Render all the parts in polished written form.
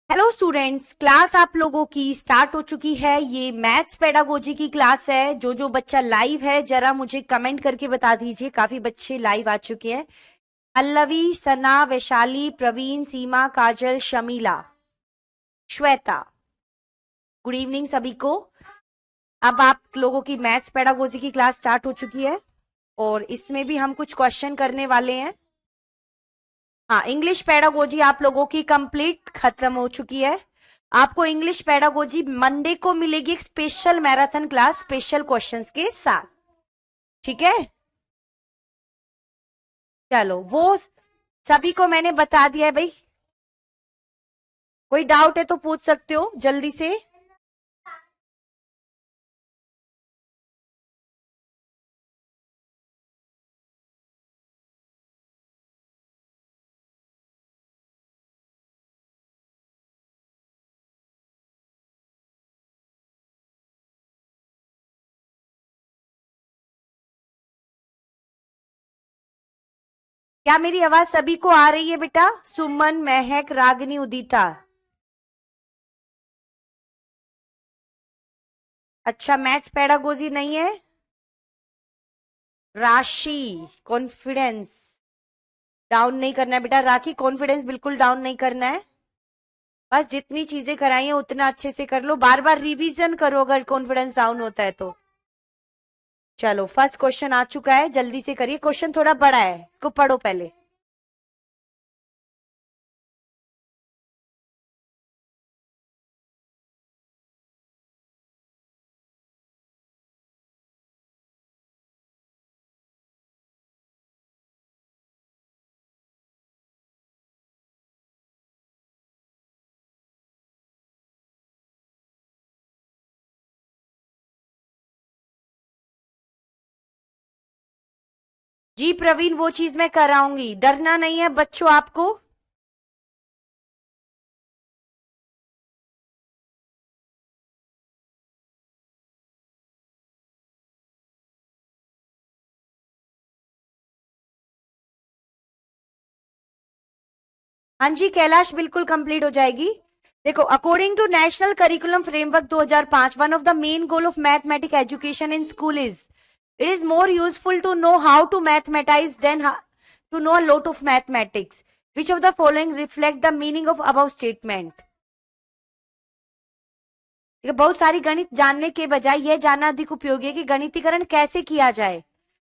Hello students, class आप लोगों की स्टार्ट हो चुकी है। ये मैथ्स पेडागोजी की क्लास है। जो बच्चा लाइव है जरा मुझे कमेंट करके बता दीजिए। काफी बच्चे लाइव आ चुके हैं। पल्लवी, सना, वैशाली, प्रवीण, सीमा, काजल, शमीला, श्वेता, गुड इवनिंग सभी को। अब आप लोगों की मैथ्स पेडागोजी की क्लास स्टार्ट हो चुकी है और इसमें भी हम कुछ क्वेश्चन करने वाले हैं। हाँ, इंग्लिश पेडागोजी आप लोगों की कंप्लीट खत्म हो चुकी है। आपको इंग्लिश पेडागोजी मंडे को मिलेगी एक special marathon class special questions के साथ। ठीक है, चलो वो सभी को मैंने बता दिया है भाई। कोई डाउट है तो पूछ सकते हो जल्दी से। क्या मेरी आवाज सभी को आ रही है बेटा? सुमन, महक, रागिनी, उदिता। अच्छा, मैथ्स पेडागोजी नहीं है। राशि, कॉन्फिडेंस डाउन नहीं करना है बेटा। राखी, कॉन्फिडेंस बिल्कुल डाउन नहीं करना है। बस जितनी चीजें कराई हैं उतना अच्छे से कर लो। बार बार रिवीजन करो अगर कॉन्फिडेंस डाउन होता है तो। चलो, फर्स्ट क्वेश्चन आ चुका है, जल्दी से करिए। क्वेश्चन थोड़ा बड़ा है, इसको पढ़ो पहले। जी प्रवीण, वो चीज मैं कराऊंगी, डरना नहीं है बच्चों आपको। हाँ जी कैलाश, बिल्कुल कंप्लीट हो जाएगी। देखो, according to national curriculum framework 2005, one of the main goal of mathematic education in school is it is more useful to know how to mathematise than to know a lot of mathematics. Which of the following reflect the meaning of above statement. ठीक है, बहुत सारी गणित जानने के बजाय यह जानना अधिक उपयोगी है कि गणितीकरण कैसे किया जाए।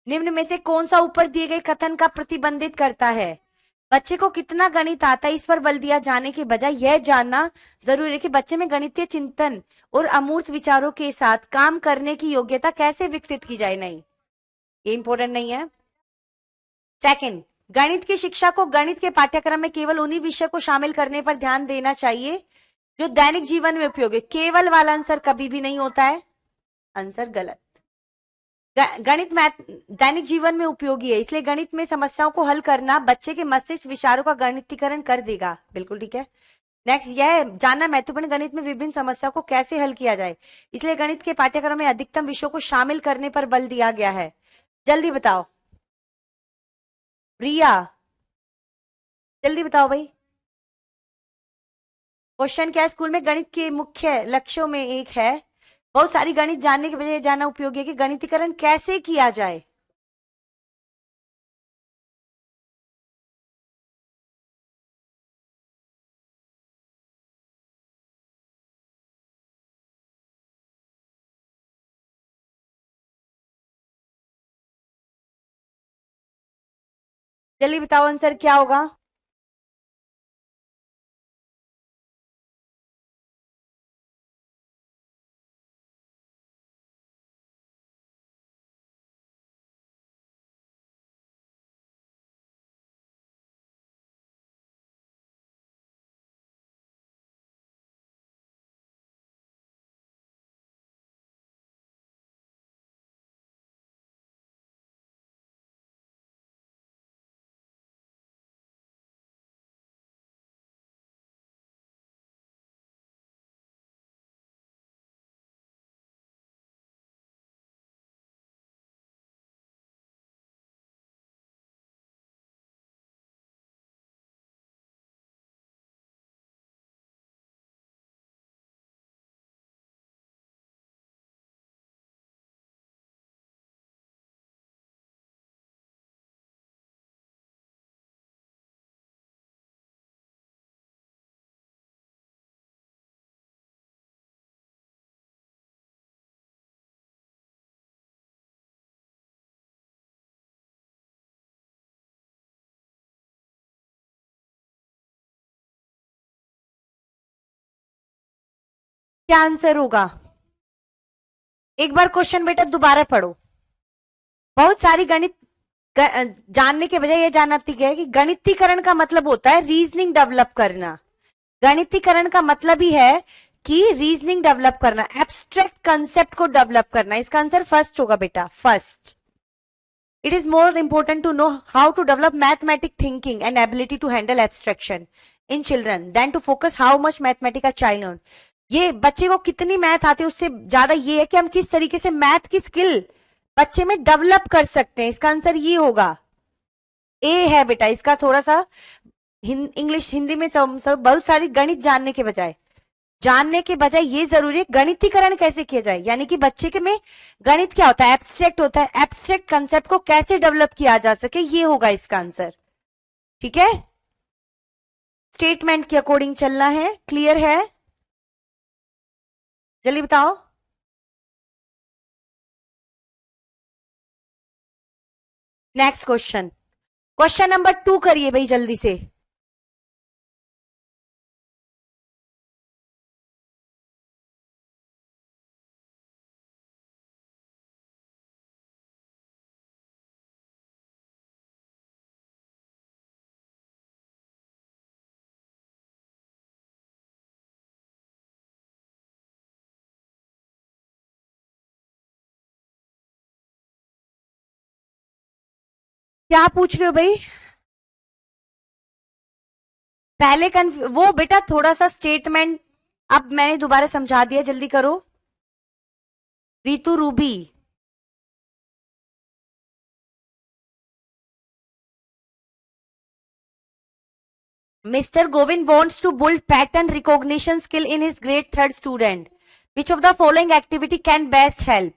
निम्न में से कौन सा ऊपर दिए गए कथन का प्रतिबंधित करता है? बच्चे को कितना गणित आता है इस पर बल दिया जाने के बजाय यह जानना जरूरी है कि बच्चे में गणितीय चिंतन और अमूर्त विचारों के साथ काम करने की योग्यता कैसे विकसित की जाए। नहीं, ये इंपॉर्टेंट नहीं है। सेकंड, गणित की शिक्षा को गणित के पाठ्यक्रम में केवल उन्हीं विषय को शामिल करने पर ध्यान देना चाहिए जो दैनिक जीवन में उपयोगी। केवल वाला आंसर कभी भी नहीं होता है, आंसर गलत। गणित मैथ दैनिक जीवन में उपयोगी है, इसलिए गणित में समस्याओं को हल करना बच्चे के मस्तिष्क विचारों का गणितीकरण कर देगा। बिल्कुल ठीक है। नेक्स्ट, यह जानना महत्वपूर्ण गणित में विभिन्न समस्याओं को कैसे हल किया जाए, इसलिए गणित के पाठ्यक्रम में अधिकतम विषयों को शामिल करने पर बल दिया गया है। जल्दी बताओ रिया, जल्दी बताओ भाई। क्वेश्चन क्या है? स्कूल में गणित के मुख्य लक्ष्यों में एक है बहुत सारी गणित जानने के बजाय जानना उपयोगी है कि गणितीकरण कैसे किया जाए। जल्दी बताओ आंसर क्या होगा। क्या आंसर होगा? एक बार क्वेश्चन बेटा दोबारा पढ़ो। बहुत सारी गणित जानने के बजाय ये जानना ठीक है कि गणितीकरण का मतलब होता है रीजनिंग डेवलप करना। गणितीकरण का मतलब ही है कि रीजनिंग डेवलप करना, एब्स्ट्रैक्ट कंसेप्ट को डेवलप करना। इसका आंसर फर्स्ट होगा बेटा, first. It is more important to know how to develop mathematic thinking and ability to handle abstraction in children than to focus how much mathematics a child learn. ये बच्चे को कितनी math आती है उससे ज्यादा ये है कि हम किस तरीके से मैथ की स्किल बच्चे में डेवलप कर सकते हैं। इसका आंसर ये होगा, ए है बेटा इसका। थोड़ा सा इंग्लिश हिंदी में सब बहुत सारी गणित जानने के बजाय ये जरूरी है गणितीकरण कैसे किया जाए, यानी कि बच्चे के में गणित क्या होता है, एब्स्ट्रैक्ट होता है, एब्स्ट्रैक्ट कंसेप्ट को कैसे डेवलप किया जा सके, ये होगा इसका आंसर। ठीक है, स्टेटमेंट के अकॉर्डिंग चलना है। क्लियर है? जल्दी बताओ। नेक्स्ट क्वेश्चन, क्वेश्चन नंबर 2 करिए भाई जल्दी से। क्या पूछ रहे हो भाई? पहले वो बेटा थोड़ा सा स्टेटमेंट अब मैंने दोबारा समझा दिया, जल्दी करो। रीतु Ruby, Mr. Govind wants to build pattern recognition skill in his grade 3rd student. Which of the following activity can best help?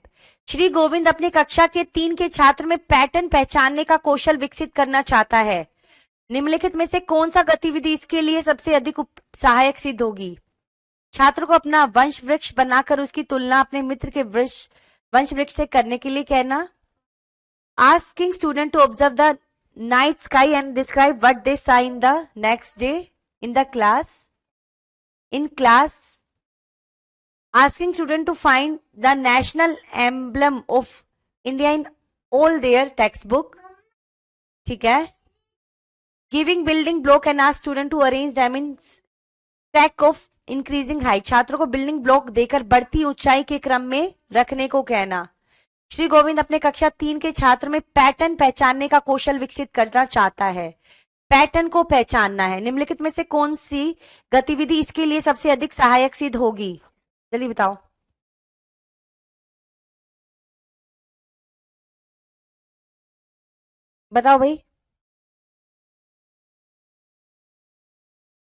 Shri Govind अपने कक्षा के 3 के छात्र में पैटर्न पहचानने का कौशल विकसित करना चाहता है। निम्नलिखित में से कौन सा गतिविधि इसके लिए सबसे अधिक सहायक सिद्ध होगी? छात्र को अपना वंश वृक्ष बनाकर उसकी तुलना अपने मित्र के वंश वृक्ष से करने के लिए कहना। Asking student to observe the night sky and describe what they saw in the next day in the class. In class, asking student to find the national emblem of India in all their textbook. ठीक है। Giving building block and ask student to arrange them in stack of increasing height. छात्रों को building block देकर बढ़ती ऊंचाई के क्रम में रखने को कहना। श्री गोविंद अपने कक्षा 3 के छात्र में पैटर्न पहचानने का कौशल विकसित करना चाहता है। पैटर्न को पहचानना है। निम्नलिखित में से कौन सी गतिविधि इसके लिए सबसे अधिक सहायक सिद्ध होगी? जल्दी बताओ। बताओ भाई।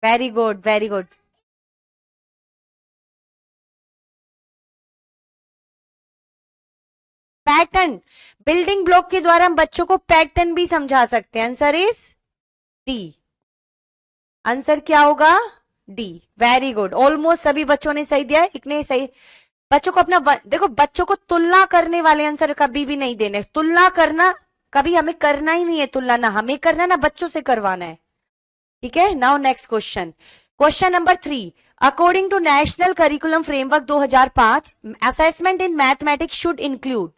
Very good, very good. Pattern, building block के द्वारा हम बच्चों को पैटर्न भी समझा सकते हैं। Answer is D. आंसर क्या होगा? डी। वेरी गुड, ऑलमोस्ट सभी बच्चों ने सही दिया है। एक ने सही। बच्चों को अपना देखो, बच्चों को तुलना करने वाले आंसर कभी भी नहीं देने। तुलना करना कभी हमें करना ही नहीं है, तुलना ना हमें करना ना बच्चों से करवाना है। ठीक है, now next question, question number 3। According to national curriculum framework 2005, assessment in mathematics should include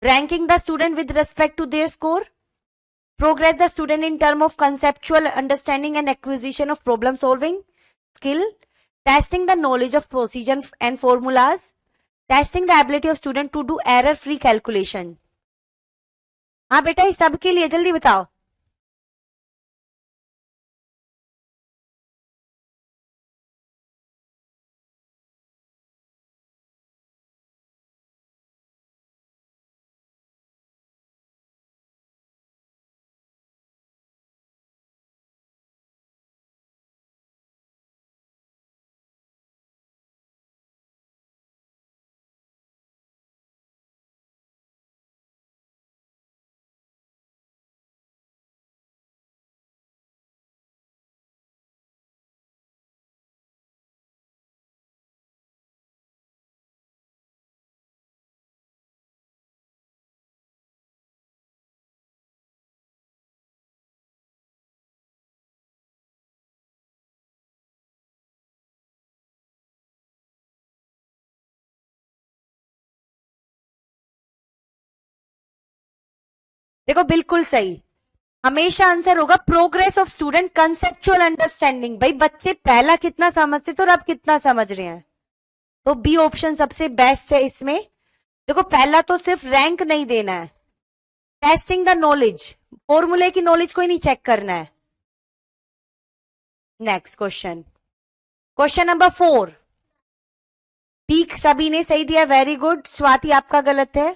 ranking the student with respect to their score, progress the student in terms of conceptual understanding and acquisition of problem solving skill, testing the knowledge of procedure and formulas, testing the ability of student to do error free calculation. हाँ बेटा, इस सब के लिए जल्दी बताओ। देखो बिल्कुल सही, हमेशा आंसर होगा progress of student, conceptual understanding. भाई बच्चे पहला कितना समझते थे और अब कितना समझ रहे हैं, तो बी ऑप्शन सबसे बेस्ट है इसमें। देखो पहला तो सिर्फ रैंक नहीं देना है, टेस्टिंग द नॉलेज, फॉर्मूले की नॉलेज कोई नहीं चेक करना है। Next question, question number 4, B सभी ने सही दिया, वेरी गुड। स्वाति आपका गलत है।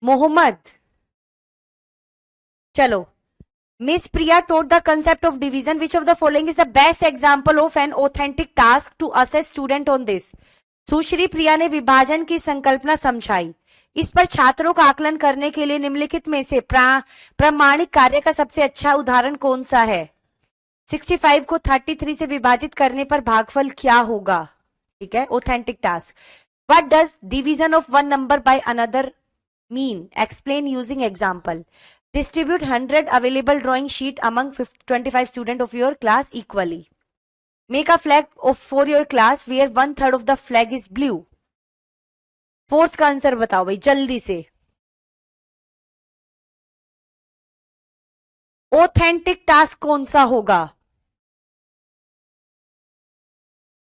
मोहम्मद, चलो। Miss Priya taught the concept of division. Which of the following is the best example of an authentic task to assess student on this? सुश्री प्रिया ने विभाजन की संकल्पना समझाई, इस पर छात्रों का आकलन करने के लिए निम्नलिखित में से प्रामाणिक कार्य का सबसे अच्छा उदाहरण कौन सा है? 65 को 33 से विभाजित करने पर भागफल क्या होगा? ठीक है, authentic task. What does division of one number by another mean? Explain using example. Distribute 100 available drawing sheet among 25 students of your class equally. Make a flag for your class where 1/3 of the flag is blue. Fourth का answer बताओ भाई जल्दी से। Authentic task कौन सा होगा?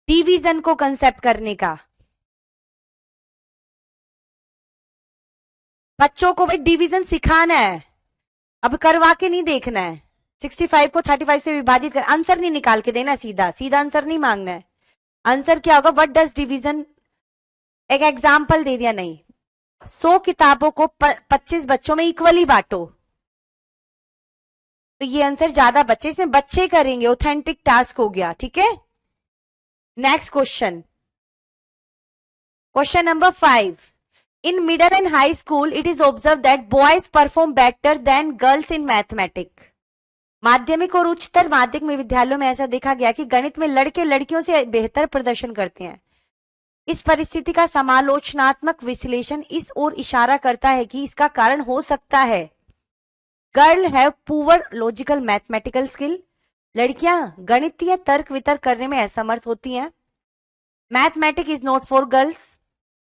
Division को concept करने का। बच्चों को भाई डिवीजन सिखाना है, अब करवा के नहीं देखना है। 65 को 35 से विभाजित कर, आंसर नहीं निकाल के देना, सीधा सीधा आंसर नहीं मांगना है। आंसर क्या होगा? व्हाट डज डिवीजन, एक एग्जाम्पल दे दिया, नहीं। 100 किताबों को 25 बच्चों में इक्वली बांटो, तो ये आंसर ज्यादा बच्चे, इसमें बच्चे करेंगे, ऑथेंटिक टास्क हो गया। ठीक है, next question, question number 5। In middle and high school, it is observed that boys perform better than girls in mathematics. माध्यमिक और उच्चतर माध्यमिक विद्यालयों में ऐसा देखा गया कि गणित में लड़के लड़कियों से बेहतर प्रदर्शन करते हैं। इस परिस्थिति का समालोचनात्मक विश्लेषण इस ओर इशारा करता है कि इसका कारण हो सकता है girl have poor logical mathematical skill, लड़कियां गणितीय तर्क वितर्क करने में असमर्थ होती हैं। Mathematic is not for girls,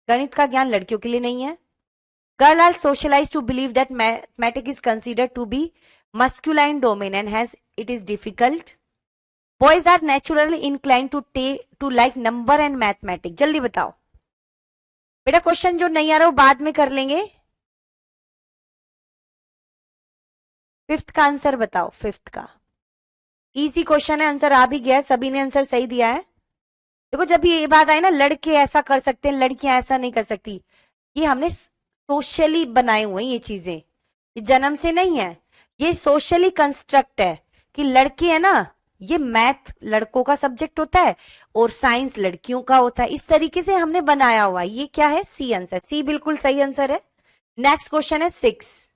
गणित का ज्ञान लड़कियों के लिए नहीं है। Girl are socialised to believe that mathematic is considered to be masculine domain and has it is difficult. Boys are naturally inclined to like number and mathematics. जल्दी बताओ बेटा, क्वेश्चन जो नहीं आ रहा वो बाद में कर लेंगे। फिफ्थ का आंसर बताओ, फिफ्थ का इजी क्वेश्चन है, आंसर आ भी गया, सभी ने आंसर सही दिया है। देखो जब ये बात आई ना, लड़के ऐसा कर सकते हैं लड़कियां ऐसा नहीं कर सकती, ये हमने सोशली बनाए हुए हैं ये चीजें, ये जन्म से नहीं है, ये सोशली कंस्ट्रक्ट है कि लड़के है ना, ये मैथ लड़कों का सब्जेक्ट होता है और साइंस लड़कियों का होता है, इस तरीके से हमने बनाया हुआ है। ये क्या है? सी आंसर, सी बिल्कुल सही आंसर है। नेक्स्ट क्वेश्चन है 6।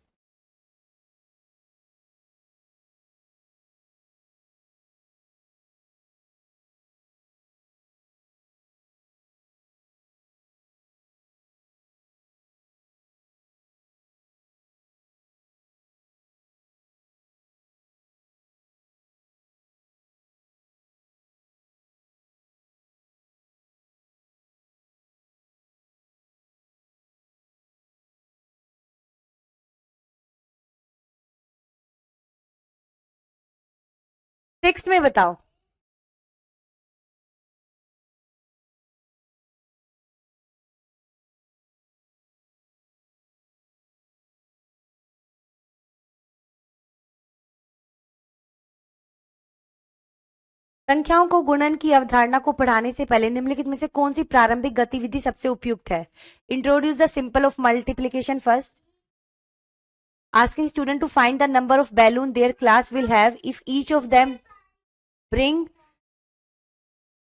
सिक्स में बताओ। संख्याओं को गुणन की अवधारणा को पढ़ाने से पहले निम्नलिखित में से कौन सी प्रारंभिक गतिविधि सबसे उपयुक्त है? Introduce the simple of multiplication first, asking student to find the number of balloon their class will have if each of them bring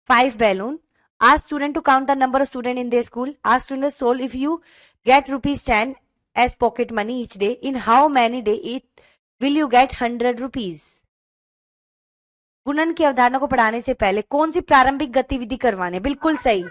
5 balloon, Ask student to count the number of student in their school. Ask student solve if you get rupees 10 as pocket money each day. In how many day will you get 100 rupees? गुणन की अवधारणा को पढ़ाने से पहले कौन सी प्रारंभिक गतिविधि करवाने? बिल्कुल सही।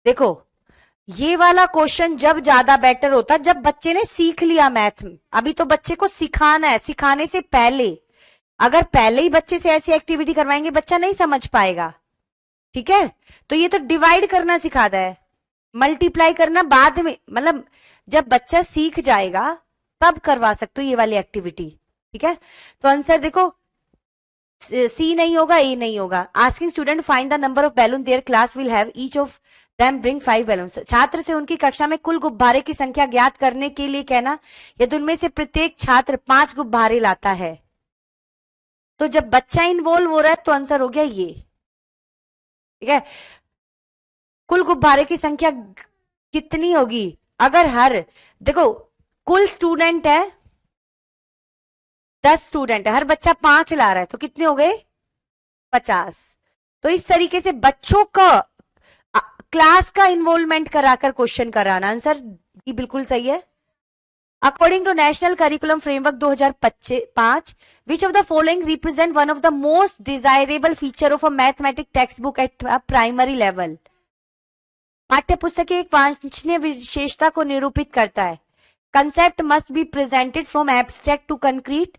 देखो, ये वाला क्वेश्चन जब ज्यादा बेटर होता जब बच्चे ने सीख लिया मैथ में। अभी तो बच्चे को सिखाना है, सिखाने से पहले अगर पहले ही बच्चे से ऐसी एक्टिविटी करवाएंगे बच्चा नहीं समझ पाएगा। ठीक है, तो ये तो डिवाइड करना सिखाता है, मल्टीप्लाई करना बाद में, मतलब जब बच्चा सीख जाएगा तब करवा सकते हो ये वाली एक्टिविटी। ठीक है, तो आंसर देखो सी नहीं होगा, ए नहीं होगा। Asking student find the number of balloon their class will have, each of them bring 5 balloons. छात्र से उनकी कक्षा में कुल गुब्बारे की संख्या ज्ञात करने के लिए कहना यदि उनमें से प्रत्येक छात्र 5 गुब्बारे लाता है। तो जब बच्चा इन्वॉल्व हो रहा है तो आंसर हो गया ये। ठीक है, कुल गुब्बारे की संख्या कितनी होगी? अगर देखो कुल स्टूडेंट है 10 स्टूडेंट है, हर बच्चा 5 ला रहा है, तो कितने हो गए? 50। तो इस तरीके से बच्चों का क्लास का इन्वॉल्वमेंट कराकर क्वेश्चन कराना। आंसर ये बिल्कुल सही है। According to national curriculum framework 2005, which of the following represent one of the most desirable feature of a mathematic text book at primary level? पाठ्य पुस्तक एक वांछनीय विशेषता को निरूपित करता है। Concept must be presented from abstract to concrete.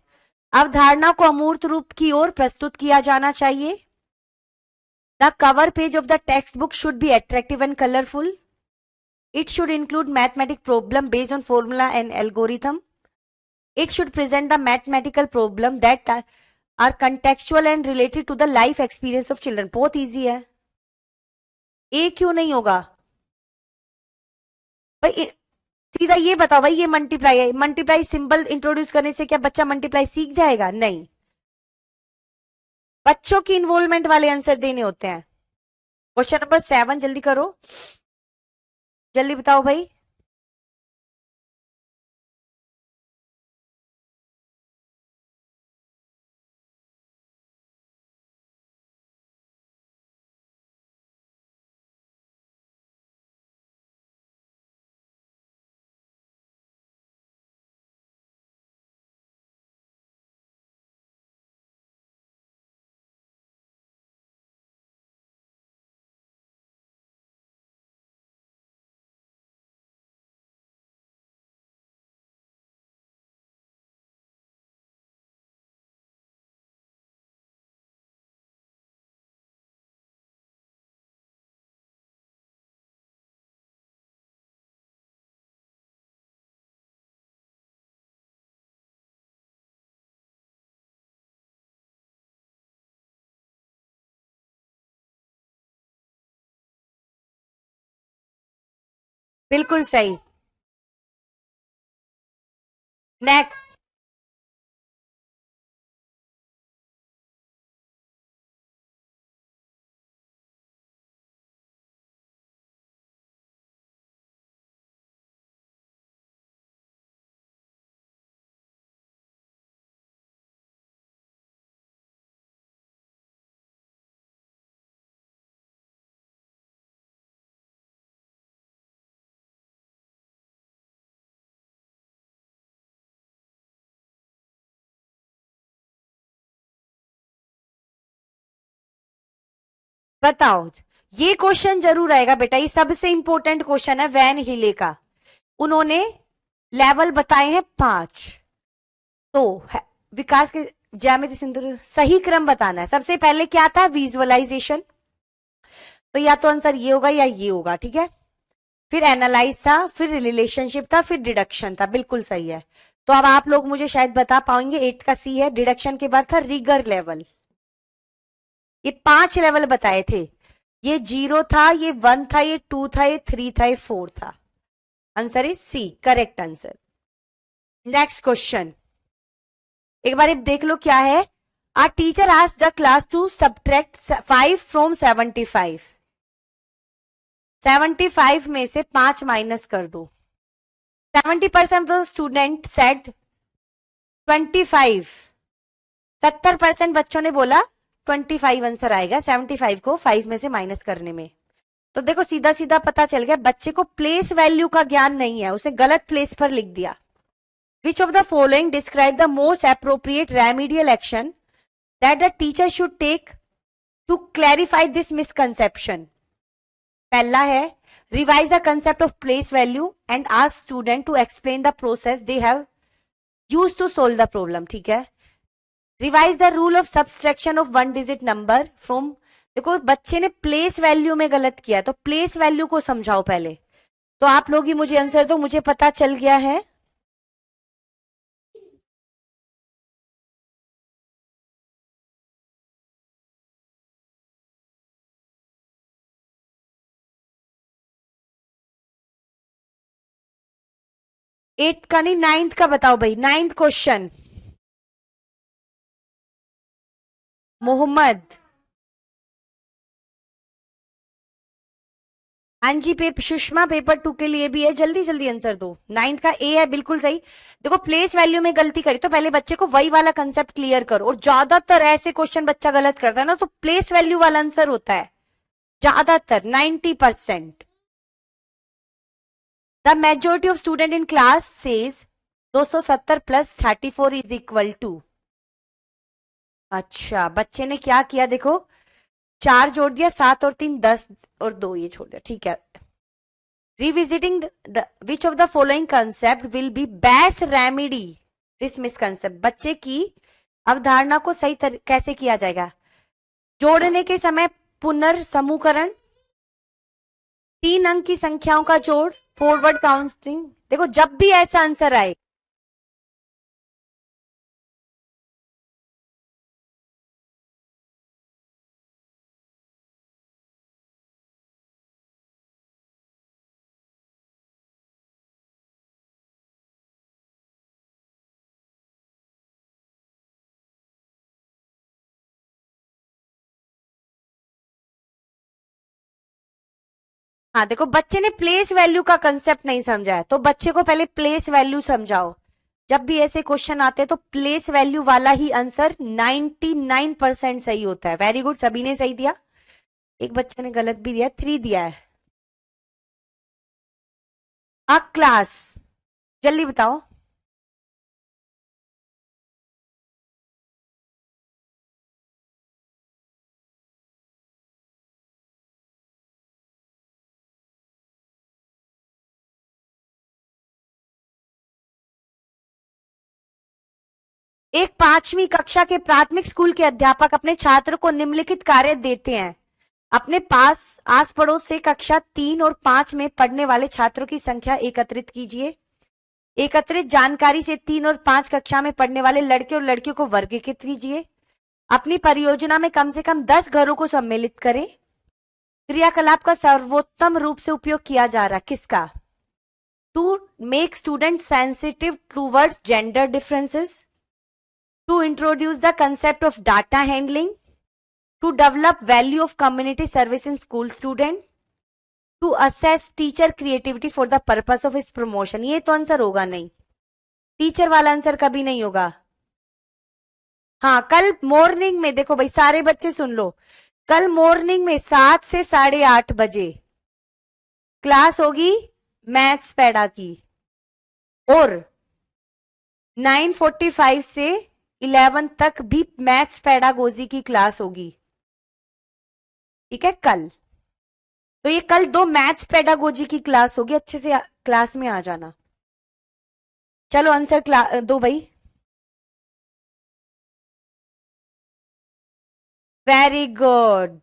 अवधारणा को अमूर्त रूप की ओर प्रस्तुत किया जाना चाहिए। The cover page of the text book should be attractive and colourful. It should include mathematical problem based on formula and algorithm. It should present the mathematical problem that are contextual and related to the life experience of children. बहुत easy है। ए क्यों नहीं होगा भाई? सीधा ये बताओ भाई, ये मल्टीप्लाई है, मल्टीप्लाई सिंबल इंट्रोड्यूस करने से क्या बच्चा मल्टीप्लाई सीख जाएगा? नहीं, बच्चों की इन्वॉल्वमेंट वाले आंसर देने होते हैं। क्वेश्चन नंबर 7 जल्दी करो, जल्दी बताओ भाई। बिल्कुल सही। नेक्स्ट, बताओ। ये क्वेश्चन जरूर आएगा बेटा, ये सबसे इंपॉर्टेंट क्वेश्चन है वैन हिले का। उन्होंने लेवल बताए हैं 5। तो विकास के ज्यामिति सिंधु सही क्रम बताना है। सबसे पहले क्या था, विजुअलाइजेशन, तो या तो आंसर ये होगा या ये होगा, ठीक है। फिर एनालाइज था, फिर रिलेशनशिप था, फिर डिडक्शन था, बिल्कुल सही है। तो अब आप लोग मुझे शायद बता पाएंगे, 8 का सी है। डिडक्शन के बाद था रिगर लेवल, ये 5 लेवल बताए थे। ये 0 था, ये 1 था, ये 2 था, ये 3 था, ये 4 था। Answer is C, correct answer. Next question एक बार देख लो क्या है। A teacher asked the class to subtract 5 from 75। 75 में से 5 माइनस कर दो। 70% ऑफ स्टूडेंट सेड 25। 70% बच्चों ने बोला 25 आंसर आएगा 75 को 5 में से माइनस करने में। तो देखो सीधा सीधा पता चल गया बच्चे को प्लेस वैल्यू का ज्ञान नहीं है, उसने गलत प्लेस पर लिख दिया। Which of the following describe the most appropriate remedial action that the teacher should take to clarify this misconception? पहला है revise the concept of place value and ask student to explain the process they have used to solve the problem, ठीक है। revise the rule of subtraction of one digit number from, देखो बच्चे ने place value में गलत किया, तो place value को समझाओ पहले। तो आप लोग ही मुझे आंसर दो, मुझे पता चल गया है। एट का नहीं, 9th का बताओ भाई। 9th question Mohammad. हाँ जी, सुषमा पेपर 2 के लिए भी है, जल्दी जल्दी आंसर दो। 9th का ए है, बिल्कुल सही। देखो प्लेस वैल्यू में गलती करी तो पहले बच्चे को वही वाला कंसेप्ट क्लियर करो, और ज्यादातर ऐसे क्वेश्चन बच्चा गलत करता है ना, तो प्लेस वैल्यू वाला आंसर होता है ज्यादातर 90%। The majority of student in class says 270 plus 34 is equal to. अच्छा बच्चे ने क्या किया, देखो 4 जोड़ दिया, 7 और 3 10 और 2 ये छोड़ दिया, ठीक है। Revisiting which of the following concept will be best remedy this misconcept. बच्चे की अवधारणा को सही कैसे किया जाएगा। जोड़ने के समय पुनर्समूहकरण, 3 अंक की संख्याओं का जोड़, फॉरवर्ड काउंटिंग। देखो जब भी ऐसा आंसर आए, हाँ देखो बच्चे ने प्लेस वैल्यू का कंसेप्ट नहीं समझा है, तो बच्चे को पहले प्लेस वैल्यू समझाओ। जब भी ऐसे क्वेश्चन आते हैं तो प्लेस वैल्यू वाला ही आंसर 99% सही होता है। वेरी गुड, सभी ने सही दिया, एक बच्चे ने गलत भी दिया, 3 दिया है। अ क्लास, जल्दी बताओ। एक 5वीं कक्षा के प्राथमिक स्कूल के अध्यापक अपने छात्र को निम्नलिखित कार्य देते हैं। अपने पास आस पड़ोस से कक्षा 3 और 5 में पढ़ने वाले छात्रों की संख्या एकत्रित कीजिए। एकत्रित जानकारी से 3 और 5 कक्षा में पढ़ने वाले लड़के और लड़कियों को वर्गीकृत कीजिए। अपनी परियोजना में कम से कम 10 घरों को सम्मिलित करें। क्रियाकलाप का सर्वोत्तम रूप से उपयोग किया जा रहा किसका। To make student sensitive towards gender differences, to introduce the concept of data handling, to develop value of community service in school student, to assess teacher creativity for the purpose of his promotion. ये तो answer होगा नहीं, teacher वाला answer कभी नहीं होगा। हाँ कल मॉर्निंग में देखो भाई सारे बच्चे सुन लो, कल मॉर्निंग में 7 से 8:30 बजे क्लास होगी मैथ्स पैडा की, और 9:45 से 11 तक भी मैथ्स पैडागोजी की क्लास होगी, ठीक है कल। तो ये कल 2 मैथ्स पैडागोजी की क्लास होगी, अच्छे से क्लास में आ जाना। चलो आंसर दो भाई। Very good.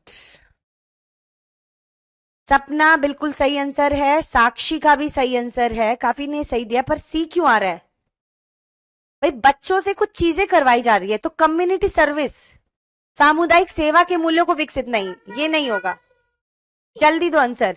सपना बिल्कुल सही आंसर है, साक्षी का भी सही आंसर है, काफी ने सही दिया, पर सी क्यों आ रहा है भाई? बच्चों से कुछ चीजें करवाई जा रही है तो कम्युनिटी सर्विस, सामुदायिक सेवा के मूल्यों को विकसित, नहीं ये नहीं होगा। जल्दी दो आंसर।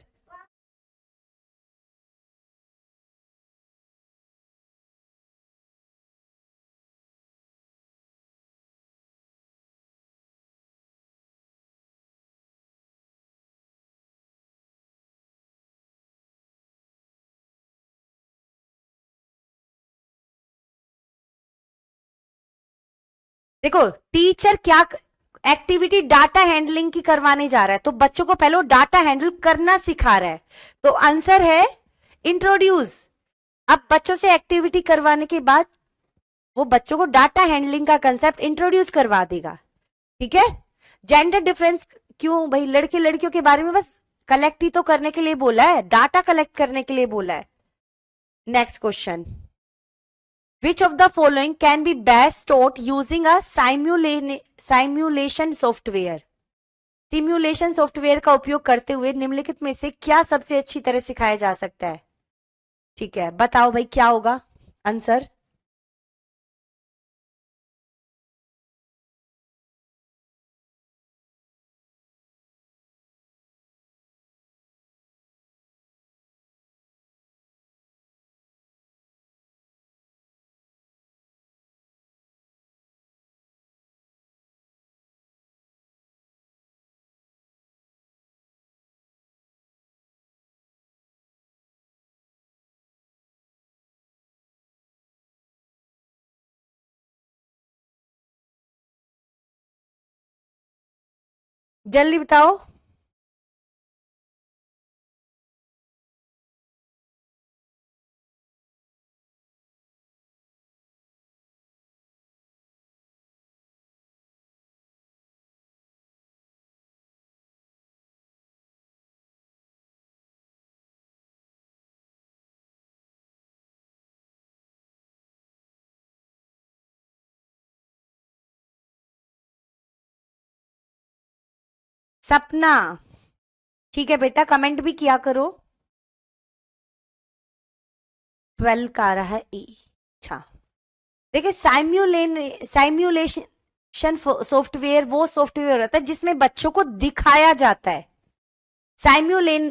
देखो, टीचर क्या एक्टिविटी डाटा हैंडलिंग की करवाने जा रहा है, तो बच्चों को पहले डाटा हैंडल करना सिखा रहा है, तो आंसर है इंट्रोड्यूस। अब बच्चों से एक्टिविटी करवाने के बाद वो बच्चों को डाटा हैंडलिंग का कंसेप्ट इंट्रोड्यूस करवा देगा। ठीक है। जेंडर डिफरेंस क्यों भाई? लड़के लड़कियों के बारे में बस कलेक्ट ही तो करने के लिए बोला है, डाटा कलेक्ट करने के लिए बोला है। Next question, which of the following can be best taught using a simulation software? Simulation software का उपयोग करते हुए निम्नलिखित में से क्या सबसे अच्छी तरह सिखाया जा सकता है? ठीक है, बताओ भाई क्या होगा आंसर? जल्दी बताओ। सपना। ठीक है बेटा, कमेंट भी किया करो। 12 का आ रहा है ई। अच्छा, देखिए साइम्यूलेशन सॉफ्टवेयर वो सॉफ्टवेयर होता है जिसमें बच्चों को दिखाया जाता है। साइम्यूलेन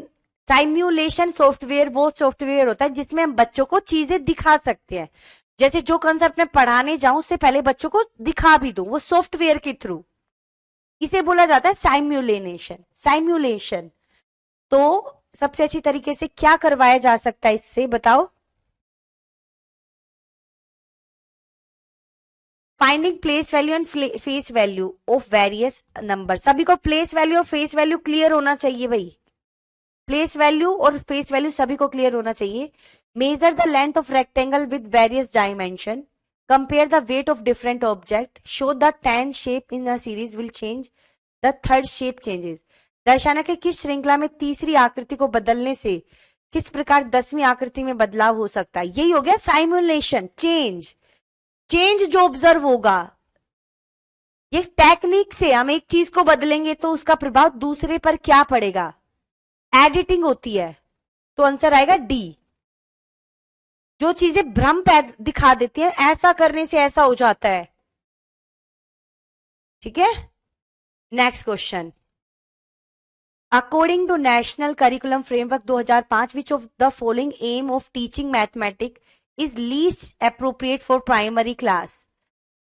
साइम्यूलेशन सॉफ्टवेयर वो सॉफ्टवेयर होता है जिसमें हम बच्चों को चीजें दिखा सकते हैं। जैसे जो कंसेप्ट मैं पढ़ाने जाऊं उससे पहले बच्चों को दिखा भी दूं, वो सॉफ्टवेयर के थ्रू, इसे बोला जाता है साइम्यूलेशन। तो सबसे अच्छी तरीके से क्या करवाया जा सकता है इससे, बताओ? Finding place value and face value of various number. सभी को प्लेस वैल्यू और फेस वैल्यू क्लियर होना चाहिए भाई। प्लेस वैल्यू और फेस वैल्यू सभी को क्लियर होना चाहिए। Measure the length of rectangle with various dimension, compare the weight of different object, show the 10 shape in the series will change, the third shape changes. दर्शाना के किस श्रृंखला में तीसरी आकृति को बदलने से किस प्रकार 10वीं आकृति में बदलाव हो सकता है? यही हो गया साइमुलेशन, चेंज। चेंज जो ऑब्जर्व होगा, ये टेक्निक से हम एक चीज को बदलेंगे तो उसका प्रभाव दूसरे पर क्या पड़ेगा? एडिटिंग होती है, तो आंसर आएगा डी। जो चीजें भ्रम दिखा देती हैं, ऐसा करने से ऐसा हो जाता है। ठीक है। Next question, according to national curriculum framework 2005, which of the following aim of teaching mathematics is least appropriate for primary class?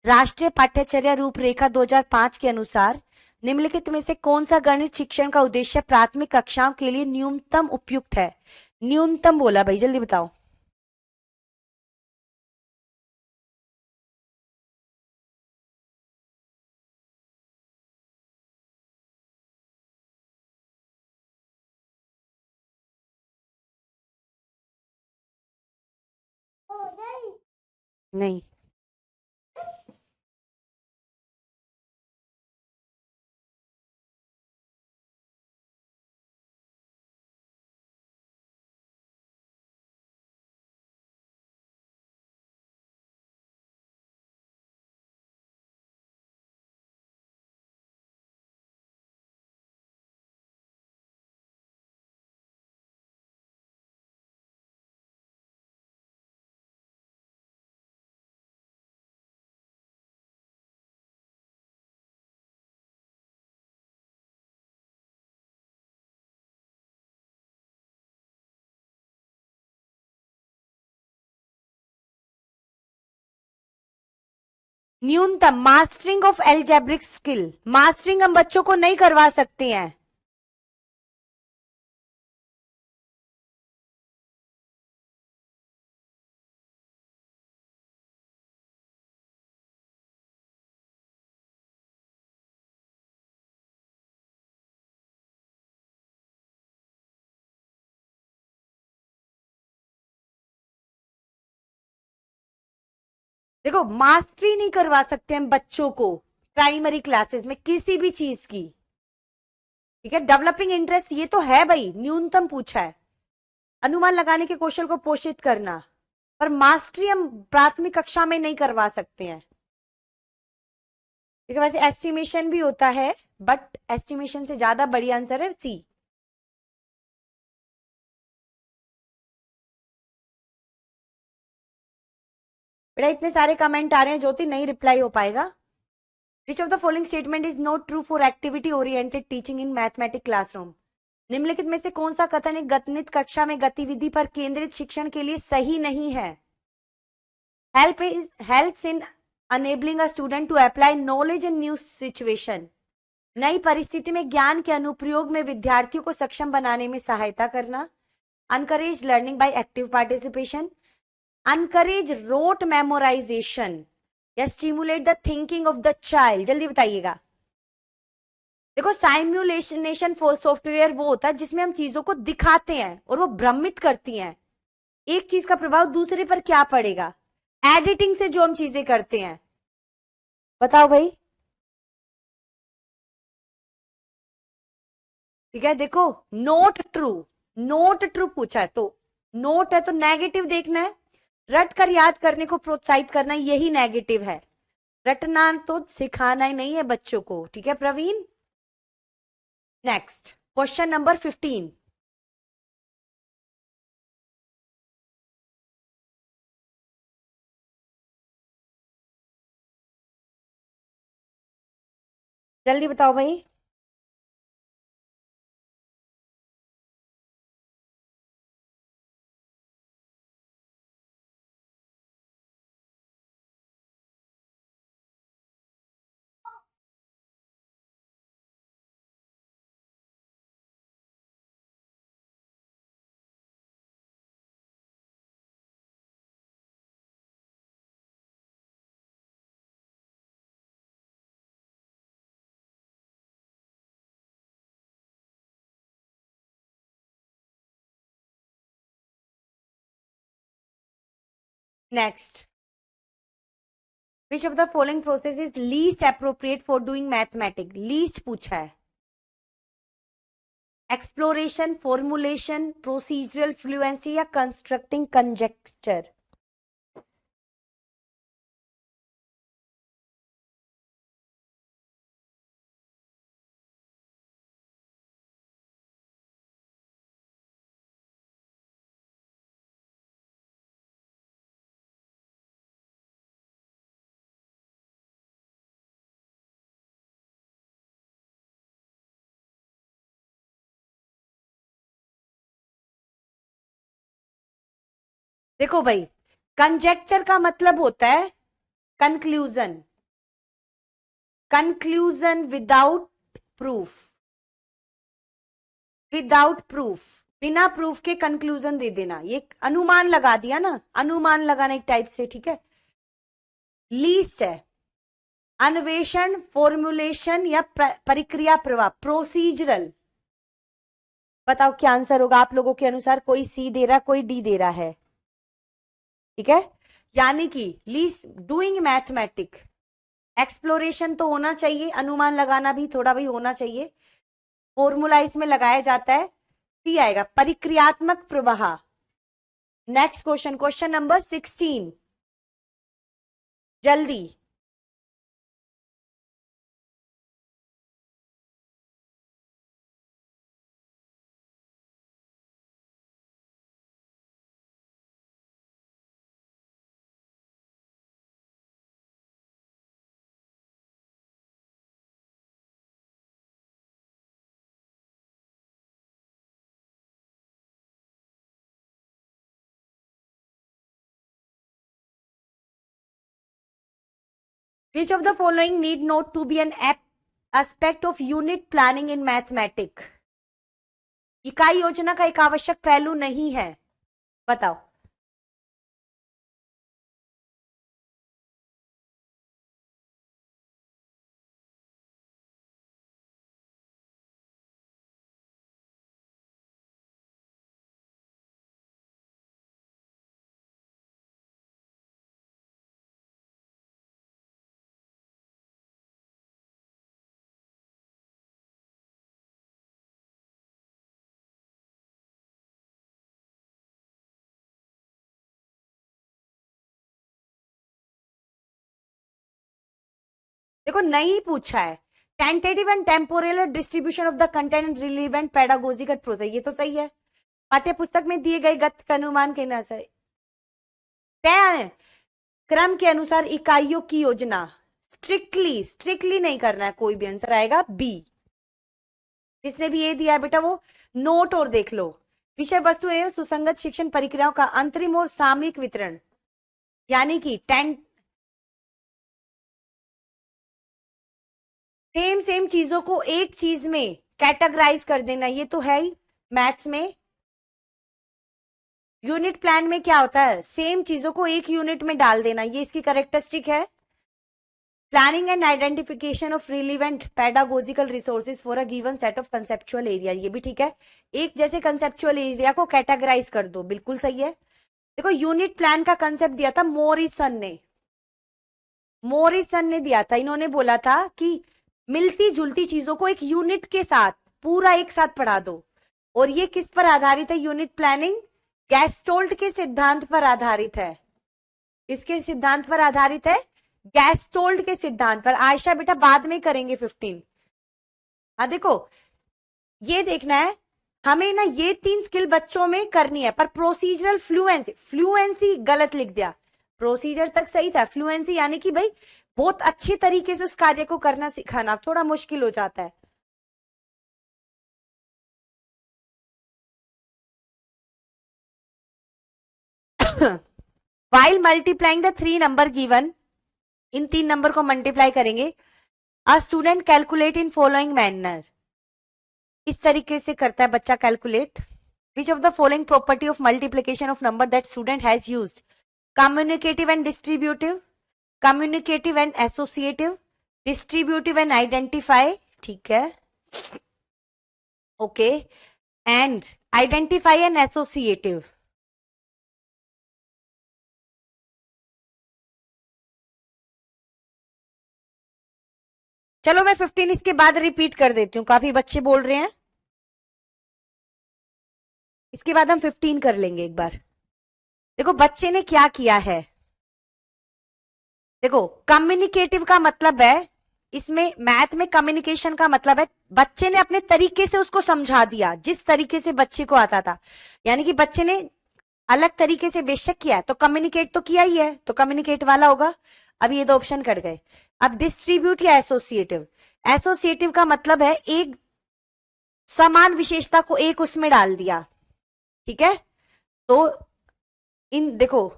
राष्ट्रीय पाठ्यचर्या रूपरेखा 2005 के अनुसार निम्नलिखित में से कौन सा गणित शिक्षण का उद्देश्य प्राथमिक कक्षाओं के लिए न्यूनतम उपयुक्त है? न्यूनतम बोला भाई, जल्दी बताओ। नहीं, न्यूनतम mastering of algebraic skill, mastering हम बच्चों को नहीं करवा सकते हैं। देखो, मास्टरी नहीं करवा सकते हम बच्चों को प्राइमरी क्लासेस में किसी भी चीज की, ठीक है। डेवलपिंग इंटरेस्ट ये तो है भाई, न्यूनतम पूछा है, अनुमान लगाने के कौशल को पोषित करना, पर मास्टरी हम प्राथमिक कक्षा में नहीं करवा सकते हैं, ठीक है। वैसे एस्टिमेशन भी होता है, बट एस्टिमेशन से ज्यादा बड़ी आंसर है सी। बेटा इतने सारे कमेंट आ रहे हैं ज्योति, नहीं रिप्लाई हो पाएगा। विच of the following statement is not true for activity oriented teaching in mathematic classroom? निम्नलिखित में से कौन सा कथन एक गणित कक्षा में गतिविधि पर केंद्रित शिक्षण के लिए सही नहीं है? Helps in enabling a student to apply knowledge in new situation. नई परिस्थिति में ज्ञान के अनुप्रयोग में विद्यार्थियों को सक्षम बनाने में सहायता करना। Encourage learning by active participation. Encourage rote memorization या stimulate the thinking of the child. जल्दी बताइएगा। देखो, साइम्युलेशन सॉफ्टवेयर वो होता है जिसमें हम चीजों को दिखाते हैं और वो भ्रमित करती हैं। एक चीज का प्रभाव दूसरे पर क्या पड़ेगा, एडिटिंग से जो हम चीजें करते हैं। बताओ भाई। ठीक है, देखो, नोट ट्रू, नोट ट्रू पूछा है तो नोट है तो नेगेटिव देखना है। रट कर याद करने को प्रोत्साहित करना, यही नेगेटिव है। रटना तो सिखाना ही नहीं है बच्चों को, ठीक है प्रवीण। Next question number 15। जल्दी बताओ भाई। Next, which of the following process is least appropriate for doing mathematic? Least पूछा है। एक्सप्लोरेशन, फॉर्मुलेशन, प्रोसीजरल फ्लुएंसी या कंस्ट्रक्टिंग कंजेक्चर? देखो भाई, कंजेक्चर का मतलब होता है conclusion, conclusion without proof, without proof, बिना प्रूफ के कंक्लूजन दे देना, ये अनुमान लगा दिया ना, अनुमान लगाना एक टाइप से, ठीक है। लीस्ट है अन्वेषण, फॉर्मुलेशन या परिक्रिया प्रवाह, प्रोसीजरल। बताओ क्या आंसर होगा आप लोगों के अनुसार? कोई सी दे रहा, कोई डी दे रहा है, ठीक है। यानी कि लीस्ट डूइंग मैथमेटिक, एक्सप्लोरेशन तो होना चाहिए, अनुमान लगाना भी थोड़ा भी होना चाहिए, फॉर्मूला इसमें लगाया जाता है, सी आएगा परिक्रियात्मक प्रवाह। Next question, question number 16। जल्दी। Which of the following need not to be an aspect of unit planning in mathematic? इकाई योजना का एक आवश्यक पहलू नहीं है, बताओ। देखो नहीं पूछा है। Tentative and temporal distribution of the content and relevant pedagogical process, ये तो सही है। पाठ्य पुस्तक में दिए गए गति का अनुमान के अनुसार तय क्रम के अनुसार इकाइयों की योजना। स्ट्रिक्टली नहीं करना है, कोई भी आंसर आएगा बी। जिसने भी ये दिया है बेटा वो नोट और देख लो। विषय वस्तु एवं सुसंगत शिक्षण प्रक्रियाओं का अंतरिम और सामयिक वितरण, यानी कि सेम चीजों को एक चीज में कैटेगराइज कर देना, ये तो है ही मैथ्स में। यूनिट प्लान में क्या होता है, सेम चीजों को एक यूनिट में डाल देना, ये इसकी करेक्टरिस्टिक है। Planning and identification of relevant pedagogical resources for a given set of conceptual area, ये भी ठीक है। एक जैसे कंसेप्चुअल एरिया को कैटेगराइज कर दो, बिल्कुल सही है। देखो यूनिट प्लान का कंसेप्ट दिया था मोरिसन ने दिया था। इन्होंने बोला था कि मिलती जुलती चीजों को एक यूनिट के साथ पूरा एक साथ पढ़ा दो। और ये किस पर आधारित है यूनिट प्लानिंग? गैस्टोल्ट के सिद्धांत पर आधारित है। इसके सिद्धांत पर आधारित है, गैस्टोल्ट के सिद्धांत पर। आयशा बेटा बाद में करेंगे 15। हाँ देखो ये देखना है हमें ना, ये 3 स्किल बच्चों में करनी है। पर प्रोसीजरल फ्लुएंसी गलत लिख दिया। प्रोसीजर तक सही था, फ्लुएंसी यानी कि भाई बहुत अच्छे तरीके से उस कार्य को करना सिखाना थोड़ा मुश्किल हो जाता है। While multiplying the 3 number given, in 3 number को मल्टीप्लाई करेंगे। A student calculate in following manner, इस तरीके से करता है बच्चा calculate. Which of the following property of multiplication of number that student has used? Communicative and distributive, communicative and associative, distributive and identify, ठीक है okay, and identify and associative. चलो मैं 15 इसके बाद रिपीट कर देती हूँ, काफी बच्चे बोल रहे हैं। इसके बाद हम 15 कर लेंगे एक बार। देखो बच्चे ने क्या किया है, देखो कम्युनिकेटिव का मतलब है, इसमें मैथ में कम्युनिकेशन का मतलब है बच्चे ने अपने तरीके से उसको समझा दिया, जिस तरीके से बच्चे को आता था। यानी कि बच्चे ने अलग तरीके से बेशक किया है तो कम्युनिकेट तो किया ही है, तो कम्युनिकेट वाला होगा। अब ये 2 ऑप्शन कट गए। अब डिस्ट्रीब्यूट या एसोसिएटिव, एसोसिएटिव का मतलब है एक समान विशेषता को एक उसमें डाल दिया, ठीक है। तो इन देखो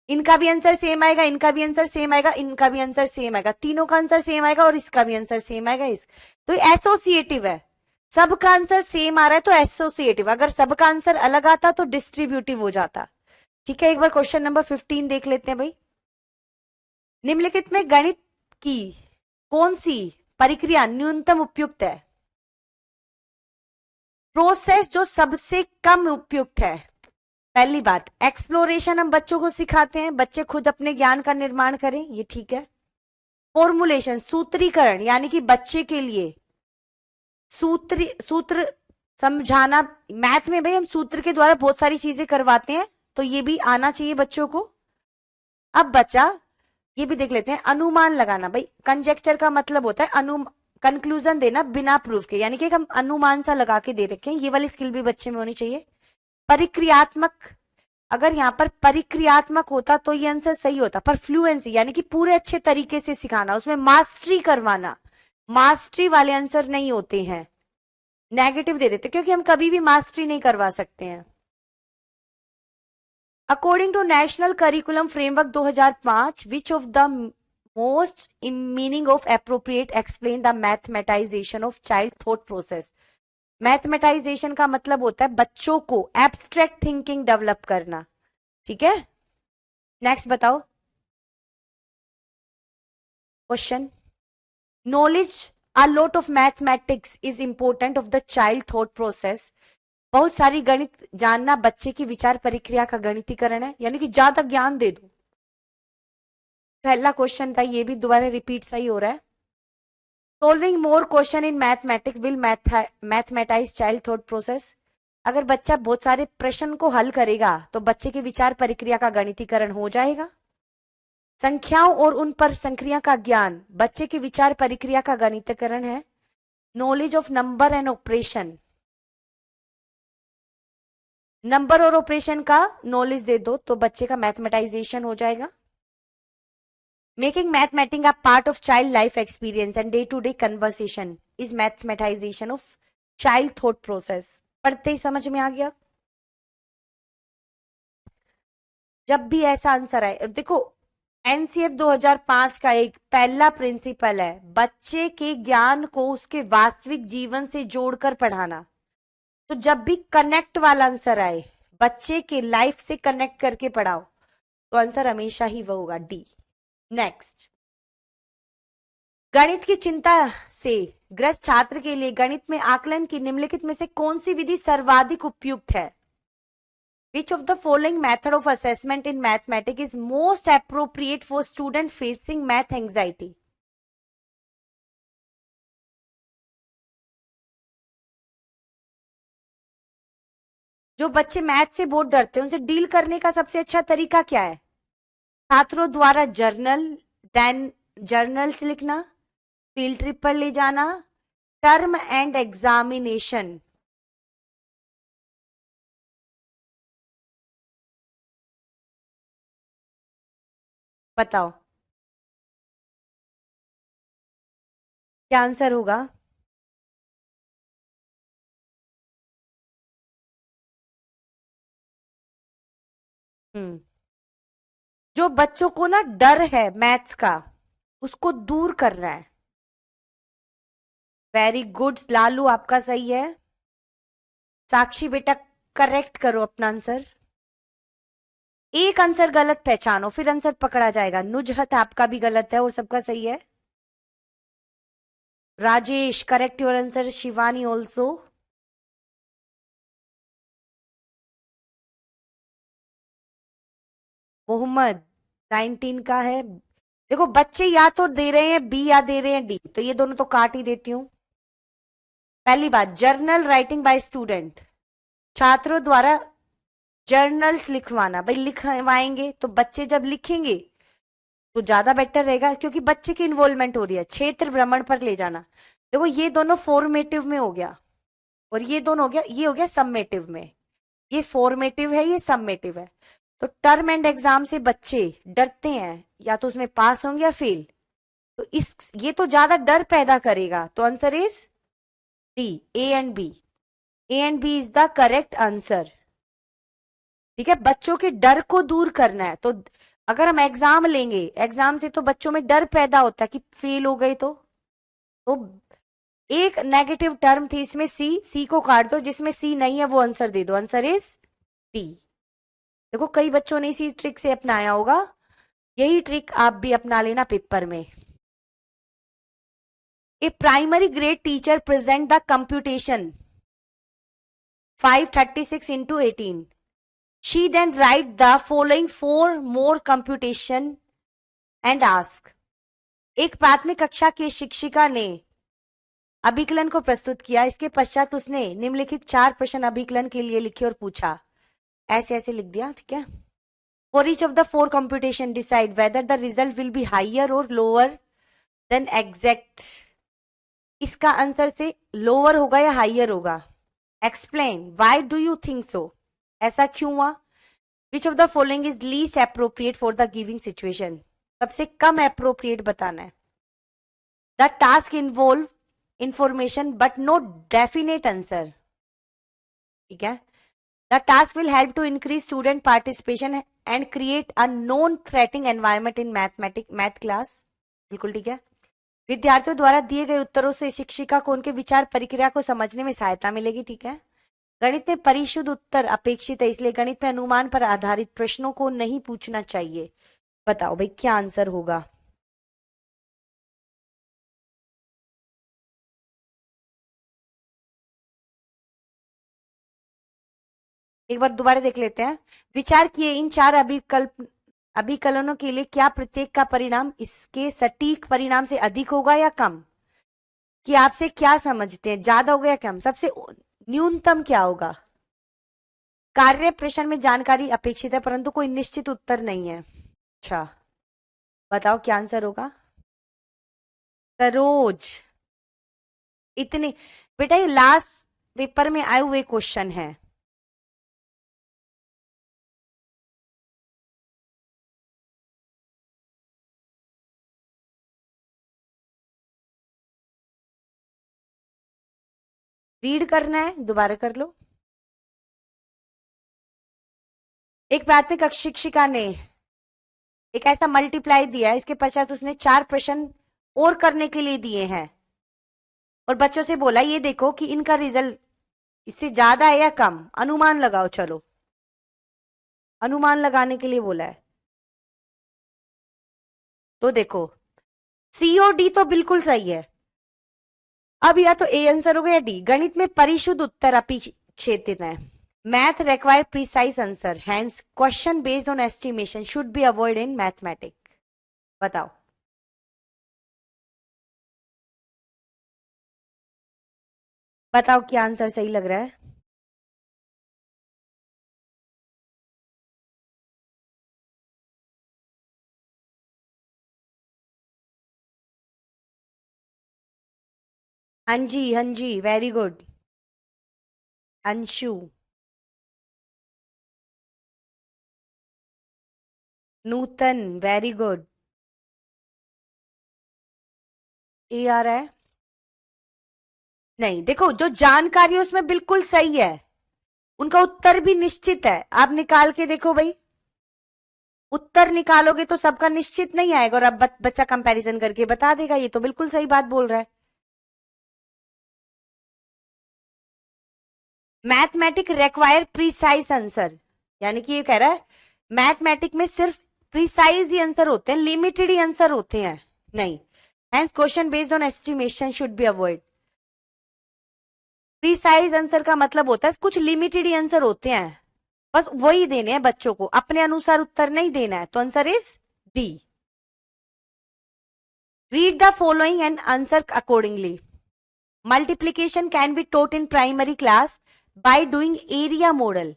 इनका भी आंसर सेम आएगा, इनका भी आंसर सेम आएगा, इनका भी आंसर सेम आएगा, तीनों का आंसर सेम आएगा और इसका भी आंसर सेम आएगा। तो एसोसिएटिव है, सबका आंसर सेम आ रहा है तो एसोसिएटिव। अगर सबका आंसर अलग आता तो डिस्ट्रीब्यूटिव हो जाता, ठीक है। एक बार क्वेश्चन नंबर 15 देख लेते हैं भाई। निम्नलिखित में गणित की कौन सी प्रक्रिया न्यूनतम उपयुक्त है? प्रोसेस जो सबसे कम उपयुक्त है। पहली बात, एक्सप्लोरेशन हम बच्चों को सिखाते हैं, बच्चे खुद अपने ज्ञान का निर्माण करें, ये ठीक है। फॉर्मुलेशन, सूत्रीकरण, यानी कि बच्चे के लिए सूत्र समझाना। मैथ में भाई हम सूत्र के द्वारा बहुत सारी चीजें करवाते हैं, तो ये भी आना चाहिए बच्चों को। अब बच्चा ये भी देख लेते हैं, अनुमान लगाना। भाई कंजेक्चर का मतलब होता है कंक्लूजन देना बिना प्रूफ के, यानी कि हम अनुमान सा लगा के दे रखे हैं। ये वाली स्किल भी बच्चे में होनी चाहिए। परिक्रियात्मक, अगर यहाँ पर परिक्रियात्मक होता तो ये आंसर सही होता, पर फ्लुएंसी यानी कि पूरे अच्छे तरीके से सिखाना, उसमें मास्टरी करवाना, मास्टरी वाले आंसर नहीं होते हैं, नेगेटिव दे देते, क्योंकि हम कभी भी मास्टरी नहीं करवा सकते हैं। According to national curriculum framework 2005, which of the most meaning of appropriate explain the mathematisation of child thought process. Mathematisation का मतलब होता है बच्चों को एब्स्ट्रैक्ट थिंकिंग डेवलप करना। ठीक है, नेक्स्ट बताओ question. Knowledge a lot of mathematics is important of the child thought process. बहुत सारी गणित जानना बच्चे की विचार प्रक्रिया का गणितीकरण है, यानी कि ज्यादा ज्ञान दे दो। पहला क्वेश्चन था, ये भी दोबारा रिपीट सही हो रहा है। Solving more question in mathematics will mathematise child thought process. अगर बच्चा बहुत सारे प्रश्न को हल करेगा तो बच्चे की विचार प्रक्रिया का गणितीकरण हो जाएगा। संख्याओं और उन पर संक्रिया का ज्ञान बच्चे की विचार प्रक्रिया का गणितीकरण है। Knowledge of number and operation, number और ऑपरेशन का नॉलेज दे दो तो बच्चे का मैथमेटाइजेशन हो जाएगा। Making mathematics a part of child life experience and day to day conversation is mathematization of child thought process. पढ़ते ही समझ में आ गया। जब भी ऐसा आंसर आए, देखो एनसीएफ 2005 का एक पहला प्रिंसिपल है बच्चे के ज्ञान को उसके वास्तविक जीवन से जोड़कर पढ़ाना। तो जब भी कनेक्ट वाला आंसर आए, बच्चे के लाइफ से कनेक्ट करके पढ़ाओ, तो आंसर हमेशा ही वो होगा डी। नेक्स्ट, गणित की चिंता से ग्रस्त छात्र के लिए गणित में आकलन की निम्नलिखित में से कौन सी विधि सर्वाधिक उपयुक्त है? Which of the following method of assessment in mathematics is most appropriate for student facing math anxiety? जो बच्चे मैथ से बहुत डरते हैं उनसे डील करने का सबसे अच्छा तरीका क्या है? छात्रों द्वारा जर्नल्स लिखना, फील्ड ट्रिप पर ले जाना, टर्म एंड एग्जामिनेशन। बताओ क्या आंसर होगा? हम्म, जो बच्चों को ना डर है मैथ्स का उसको दूर करना है। वेरी गुड लालू, आपका सही है। साक्षी बेटा करेक्ट करो अपना आंसर। एक आंसर गलत पहचानो फिर आंसर पकड़ा जाएगा। नुजहत आपका भी गलत है और सबका सही है। Rajesh correct your answer. Shivani also. Mohammad 19 का है। देखो बच्चे या तो दे रहे हैं बी या दे रहे हैं डी, तो ये दोनों तो काट ही देती हूं। पहली बात, जर्नल राइटिंग बाय स्टूडेंट, छात्रों द्वारा जर्नल्स लिखवाना। भाई लिखवाएंगे तो बच्चे जब लिखेंगे तो ज्यादा बेटर रहेगा क्योंकि बच्चे की इन्वॉल्वमेंट हो रही है। क्षेत्र भ्रमण पर ले जाना, देखो ये दोनों फॉर्मेटिव में हो गया और ये दोनों हो गया, ये हो गया सबमेटिव में। ये फॉर्मेटिव है, ये सबमेटिव है। तो टर्म एंड एग्जाम से बच्चे डरते हैं, या तो उसमें पास होंगे या फेल। तो इस ये तो ज्यादा डर पैदा करेगा, तो answer is D, A and B. A and B is the correct answer. ठीक है, बच्चों के डर को दूर करना है। तो अगर हम एग्जाम लेंगे, एग्जाम से तो बच्चों में डर पैदा होता है कि फेल हो गए तो एक नेगेटिव टर्म थी इसमें, सी को काट दो, जिसमें सी नहीं है वो आंसर दे दो। Answer is D. देखो कई बच्चों ने इसी ट्रिक से अपनाया होगा, यही ट्रिक आप भी अपना लेना पेपर में। A primary grade teacher present the computation 536 into 18. She then write the following 4 more computation and ask. एक प्राथमिक कक्षा की शिक्षिका ने अभिकलन को प्रस्तुत किया, इसके पश्चात उसने निम्नलिखित 4 प्रश्न अभिकलन के लिए लिखे और पूछा। ऐसे ऐसे लिख दिया, ठीक है। For each of the 4 computation decide whether the result will be higher or lower than exact. इसका आंसर से लोअर होगा या हाइयर होगा। Explain why do you think so, ऐसा क्यों हुआ। Which of the following is least appropriate for the giving situation, सबसे कम अप्रोप्रिएट बताना है। The task involve information but no definite answer, ठीक है। The task will help to increase student participation and create a non threatening environment in math class. बिल्कुल ठीक है। विद्यार्थियों द्वारा दिए गए उत्तरों से शिक्षिका को उनके विचार प्रक्रिया को समझने में सहायता मिलेगी, ठीक है। गणित में परिशुद्ध उत्तर अपेक्षित है, इसलिए गणित में अनुमान पर आधारित प्रश्नों को नहीं पूछना चाहिए। बताओ भाई क्या आंसर होगा। एक बार दोबारा देख लेते हैं। विचार किए इन चार अभिकलनों के लिए क्या प्रत्येक का परिणाम इसके सटीक परिणाम से अधिक होगा या कम। कि आपसे क्या समझते हैं, ज्यादा होगा या कम, सबसे न्यूनतम क्या होगा। कार्य प्रश्न में जानकारी अपेक्षित है परंतु कोई निश्चित उत्तर नहीं है। अच्छा, बताओ क्या आंसर होगा। सरोज, इतने बेटा ये लास्ट पेपर में आए हुए क्वेश्चन है। रीड करना है, दोबारा कर लो। एक प्राथमिक शिक्षिका ने एक ऐसा मल्टीप्लाई दिया है, इसके पश्चात उसने चार प्रश्न और करने के लिए दिए हैं और बच्चों से बोला ये देखो कि इनका रिजल्ट इससे ज्यादा है या कम, अनुमान लगाओ। चलो, अनुमान लगाने के लिए बोला है। तो देखो सी और डी तो बिल्कुल सही है। अब या तो ए आंसर होगा या डी। गणित में परिशुद्ध उत्तर अपेक्षित है। Math require precise answer, hence question based on estimation should be avoid in mathematics. बताओ। बताओ क्या आंसर सही लग रहा है। हाँ जी, हाँ जी, वेरी गुड। अंशु, नूतन, वेरी गुड। ए आ रहा है। नहीं, देखो जो जानकारी है उसमें बिल्कुल सही है, उनका उत्तर भी निश्चित है। आप निकाल के देखो भाई, उत्तर निकालोगे तो सबका निश्चित नहीं आएगा और अब बच्चा कंपैरिजन करके बता देगा। ये तो बिल्कुल सही बात बोल रहा है। मैथमेटिक रिक्वायर प्रिसाइज आंसर, यानी कि ये कह रहा है मैथमेटिक में सिर्फ प्रिसाइज ही आंसर होते हैं, लिमिटेड ही आंसर होते हैं नहीं। Hence question based on estimation should be avoid. Precise answer का मतलब होता है कुछ लिमिटेड ही आंसर होते हैं, बस वही देने हैं बच्चों को, अपने अनुसार उत्तर नहीं देना है। तो answer is D. Read the following and answer accordingly. Multiplication can be taught in primary class by doing area model.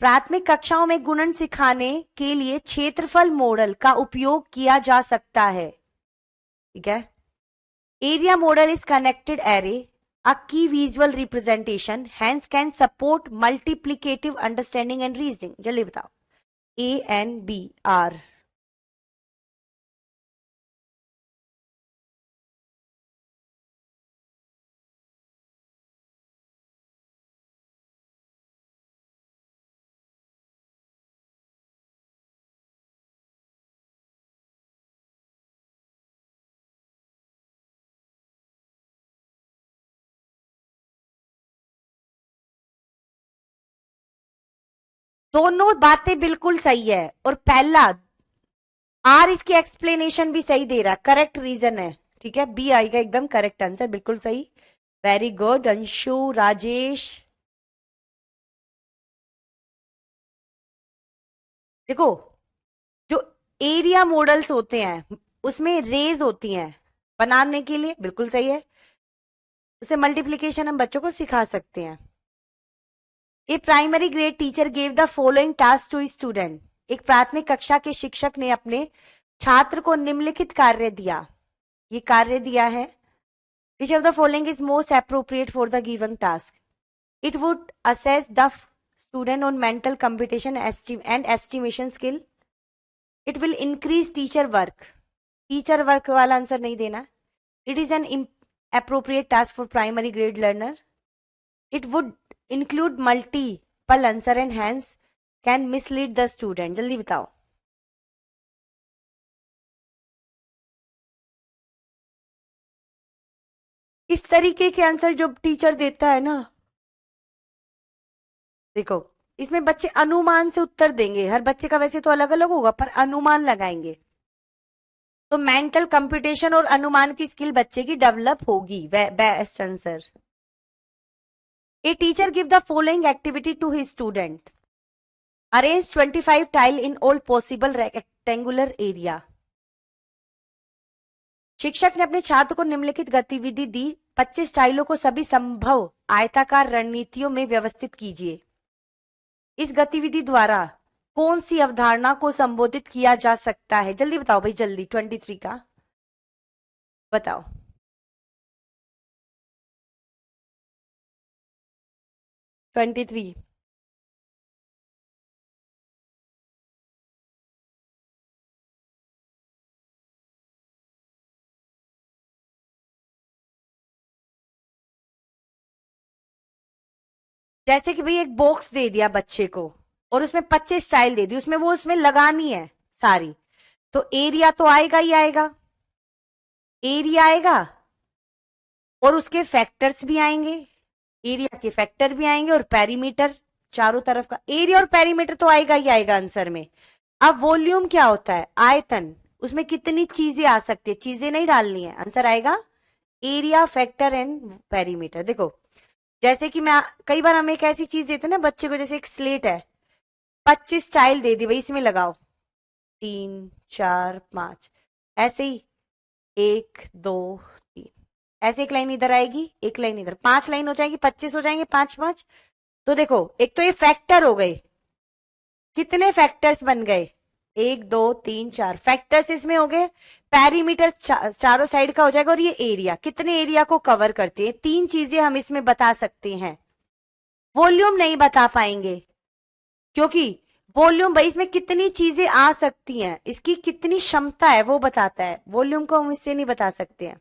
प्राथमिक कक्षाओं में गुणन सिखाने के लिए क्षेत्रफल मॉडल का उपयोग किया जा सकता है, ठीक है। Area model is connected array, a key visual representation, hence can support multiplicative understanding and reasoning। जल्दी बताओ। A and B are। दोनों बातें बिल्कुल सही है और पहला आर इसकी एक्सप्लेनेशन भी सही दे रहा है, करेक्ट रीजन है, ठीक है। बी आएगा एकदम करेक्ट आंसर, बिल्कुल सही। Very good Anshu, Rajesh. देखो जो एरिया मॉडल्स होते हैं उसमें रेज होती हैं बनाने के लिए, बिल्कुल सही है। उसे मल्टीप्लीकेशन हम बच्चों को सिखा सकते हैं। A primary grade teacher gave the following task to student. एक प्राथमिक कक्षा के शिक्षक ने अपने छात्र को निम्नलिखित कार्य दिया। ये कार्य दिया है। विच of the following is most appropriate for the given task. It would assess the student on mental computation and estimation skill. It will increase teacher work. Teacher work वाला आंसर नहीं देना। It is an appropriate task for primary grade learner. It would include multiple answer and hence can mislead the student। जल्दी बताओ। इस तरीके के answer जो teacher देता है ना, देखो इसमें बच्चे अनुमान से उत्तर देंगे, हर बच्चे का वैसे तो अलग अलग होगा पर अनुमान लगाएंगे, तो मेंटल कंप्यूटेशन और अनुमान की स्किल बच्चे की डेवलप होगी। Best answer. A teacher give the following activity to his student, arrange 25 tile in all possible rectangular area. शिक्षक ने अपने छात्र को निम्नलिखित गतिविधि दी, 25 टाइलों को सभी संभव आयताकार रणनीतियों में व्यवस्थित कीजिए। इस गतिविधि द्वारा कौन सी अवधारणा को संबोधित किया जा सकता है? जल्दी बताओ भाई, जल्दी 23 का बताओ। Twenty three. जैसे कि भाई एक बॉक्स दे दिया बच्चे को और उसमें 25 टाइल दे दी, उसमें वो उसमें लगानी है सारी, तो एरिया तो आएगा ही आएगा, एरिया आएगा और उसके फैक्टर्स भी आएंगे, एरिया के फैक्टर भी आएंगे और पेरीमीटर चारों तरफ का, एरिया और पेरीमीटर तो आएगा ही आएगा आंसर में। अब वॉल्यूम क्या होता है? आयतन। उसमें कितनी चीजें आ सकती है, चीजें नहीं डालनी है, आंसर आएगा एरिया, फैक्टर एंड पेरीमीटर। देखो जैसे कि मैं कई बार हम एक ऐसी चीज देते हैं ना बच्चे को, जैसे एक स्लेट है, 25 टाइल दे दी भाई, इसमें लगाओ 3 4 5, ऐसे ही 1 2 3, ऐसे एक लाइन इधर आएगी, एक लाइन इधर, 5 लाइन हो जाएगी, 25 हो जाएंगे, 5 5। तो देखो एक तो ये फैक्टर हो गए, कितने फैक्टर्स बन गए? 1 2 3 4 फैक्टर्स इसमें हो गए, पेरीमीटर चारों साइड का हो जाएगा, और ये एरिया कितने एरिया को कवर करते हैं, 3 चीजें हम इसमें बता सकते हैं। वॉल्यूम नहीं बता पाएंगे क्योंकि वॉल्यूम भाई इसमें कितनी चीजें आ सकती हैं, इसकी कितनी क्षमता है वो बताता है, वॉल्यूम को हम इससे नहीं बता सकते हैं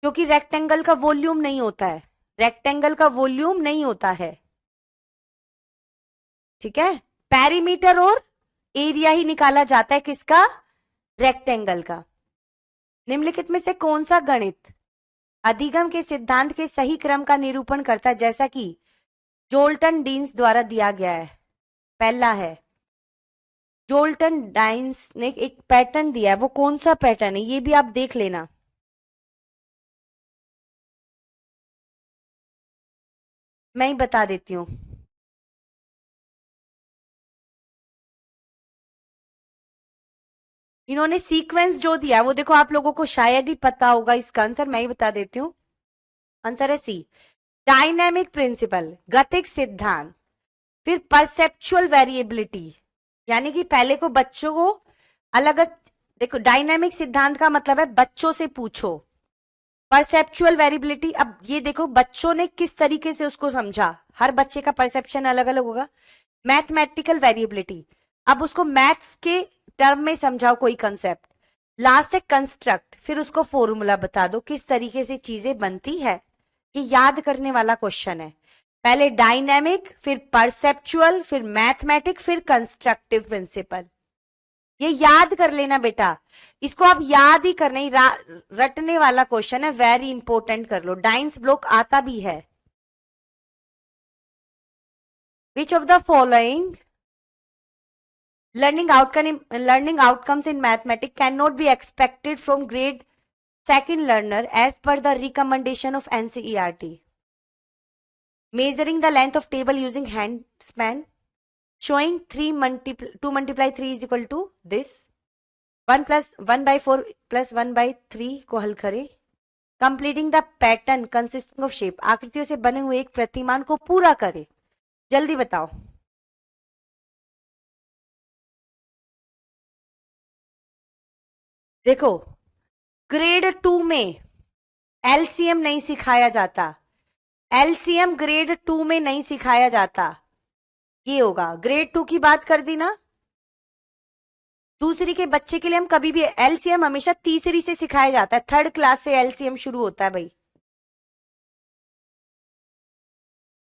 क्योंकि रेक्टेंगल का वॉल्यूम नहीं होता है, रेक्टेंगल का वॉल्यूम नहीं होता है, ठीक है। पेरीमीटर और एरिया ही निकाला जाता है किसका? रेक्टेंगल का। निम्नलिखित में से कौन सा गणित अधिगम के सिद्धांत के सही क्रम का निरूपण करता है, जैसा कि जोल्टन डीन्स द्वारा दिया गया है? पहला है, जोल्टन डाइन्स ने एक पैटर्न दिया है, वो कौन सा पैटर्न है ये भी आप देख लेना। मैं ही बता देती हूँ। इन्होंने सीक्वेंस जो दिया है वो देखो, आप लोगों को शायद ही पता होगा इसका आंसर, मैं ही बता देती हूँ। आंसर है सी, डायनेमिक प्रिंसिपल, गतिक सिद्धांत, फिर परसेप्चुअल वेरिएबिलिटी, यानी कि पहले को बच्चों को अलग, देखो डायनेमिक सिद्धांत का मतलब है बच्चों से पूछो, परसेप्चुअल वेरिएबिलिटी, अब ये देखो बच्चों ने किस तरीके से उसको समझा, हर बच्चे का परसेप्शन अलग अलग होगा। मैथमेटिकल वेरिएबिलिटी, अब उसको मैथ्स के टर्म में समझाओ कोई कंसेप्ट, लास्ट है कंस्ट्रक्ट, फिर उसको फॉर्मूला बता दो किस तरीके से चीजें बनती है। ये याद करने वाला क्वेश्चन है, पहले डायनेमिक, फिर परसेप्चुअल, फिर मैथमेटिक, फिर कंस्ट्रक्टिव प्रिंसिपल, ये याद कर लेना बेटा, इसको आप याद ही करना ही, रटने वाला क्वेश्चन है, वेरी इंपॉर्टेंट कर लो, डाइंस ब्लॉक आता भी है। विच of the following learning outcomes in mathematics cannot be expected from grade second learner as per the recommendation of NCERT? Measuring the length of table using hand span, showing 2 multiply 3 is equal to this, 1 by 4 plus 1/3 को हल करें, completing the pattern consisting of shape, आकृतियों से बने हुए एक प्रतिमान को पूरा करें। जल्दी बताओ। देखो ग्रेड 2 में एलसीएम नहीं सिखाया जाता, एलसीएम ग्रेड 2 में नहीं सिखाया जाता, ये होगा ग्रेड 2 की बात कर दी ना, दूसरी के बच्चे के लिए हम कभी भी एलसीएम हमेशा तीसरी से सिखाया जाता है, 3rd क्लास से एलसीएम शुरू होता है भाई।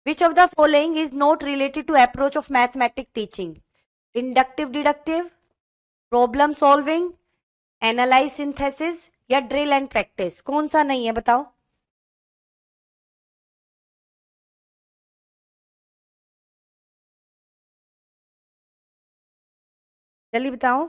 Which of the following is not related to approach of mathematic teaching? Inductive deductive, problem solving, analyze synthesis, या ड्रिल एंड प्रैक्टिस? कौन सा नहीं है बताओ? जल्दी बताओ।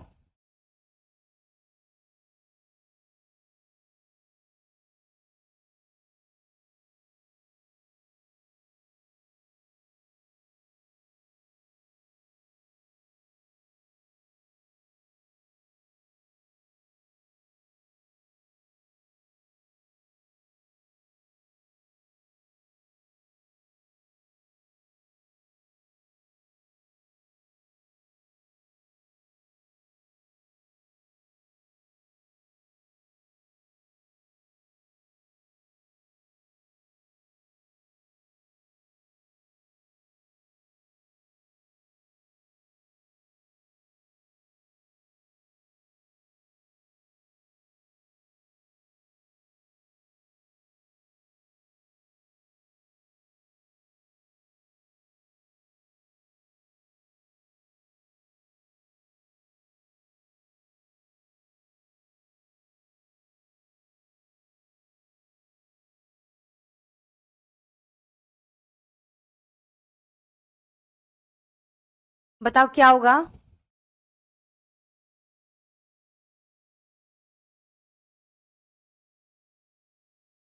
बताओ क्या होगा?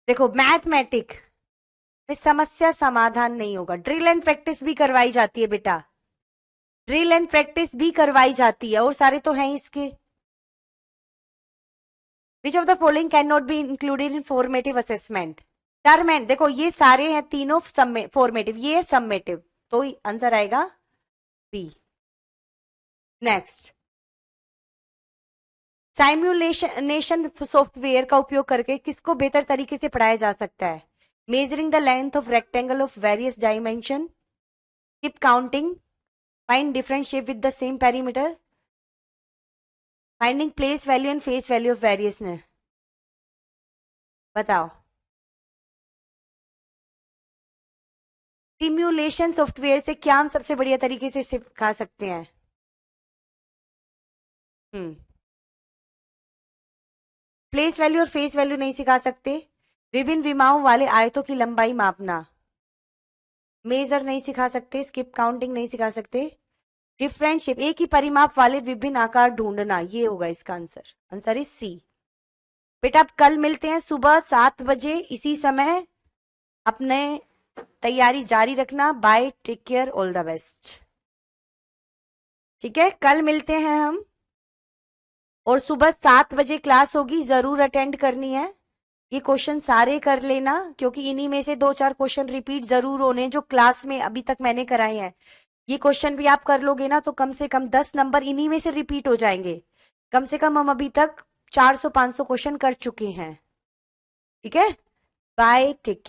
देखो, मैथमेटिक में समस्या समाधान नहीं होगा। ड्रिल एंड प्रैक्टिस भी करवाई जाती है बेटा, ड्रिल एंड प्रैक्टिस भी करवाई जाती है, और सारे तो हैं इसके। विच of the following can not be included in formative assessment? Term and, देखो ये सारे हैं तीनों फॉर्मेटिव, ये सबमेटिव, तो आंसर आएगा बी। नेक्स्ट, साइम्युलेशन सॉफ्टवेयर का उपयोग करके किसको बेहतर तरीके से पढ़ाया जा सकता है? Measuring the length of rectangle of various dimension, keep counting, find different shape with the same perimeter, finding place value and face value of various ने। बताओ। सिम्युलेशन सॉफ्टवेयर से क्या हम सबसे बढ़िया तरीके से सिखा सकते हैं? प्लेस वैल्यू और फेस वैल्यू नहीं सिखा सकते। विभिन्न विमाओं वाले आयतों की लंबाई मापना, मेजर नहीं सिखा सकते। स्किप काउंटिंग नहीं सिखा सकते। डिफरेंट शेप, एक ही परिमाप वाले विभिन्न आकार ढूंढना, ये होगा इसका आंसर। आंसर इज सी। बेटा अब कल मिलते हैं सुबह 7 बजे इसी समय। अपने तैयारी जारी रखना। Bye, take care, all the best. ठीक है, कल मिलते हैं हम, और सुबह 7 बजे क्लास होगी, जरूर अटेंड करनी है। ये क्वेश्चन सारे कर लेना, क्योंकि इन्हीं में से 2-4 क्वेश्चन रिपीट जरूर होने जो क्लास में अभी तक मैंने कराए हैं। ये क्वेश्चन भी आप कर लोगे ना तो कम से कम 10 नंबर इन्हीं में से रिपीट हो जाएंगे। कम से कम हम अभी तक 400-500 क्वेश्चन कर चुके हैं। ठीक है, बाय, टेक केयर।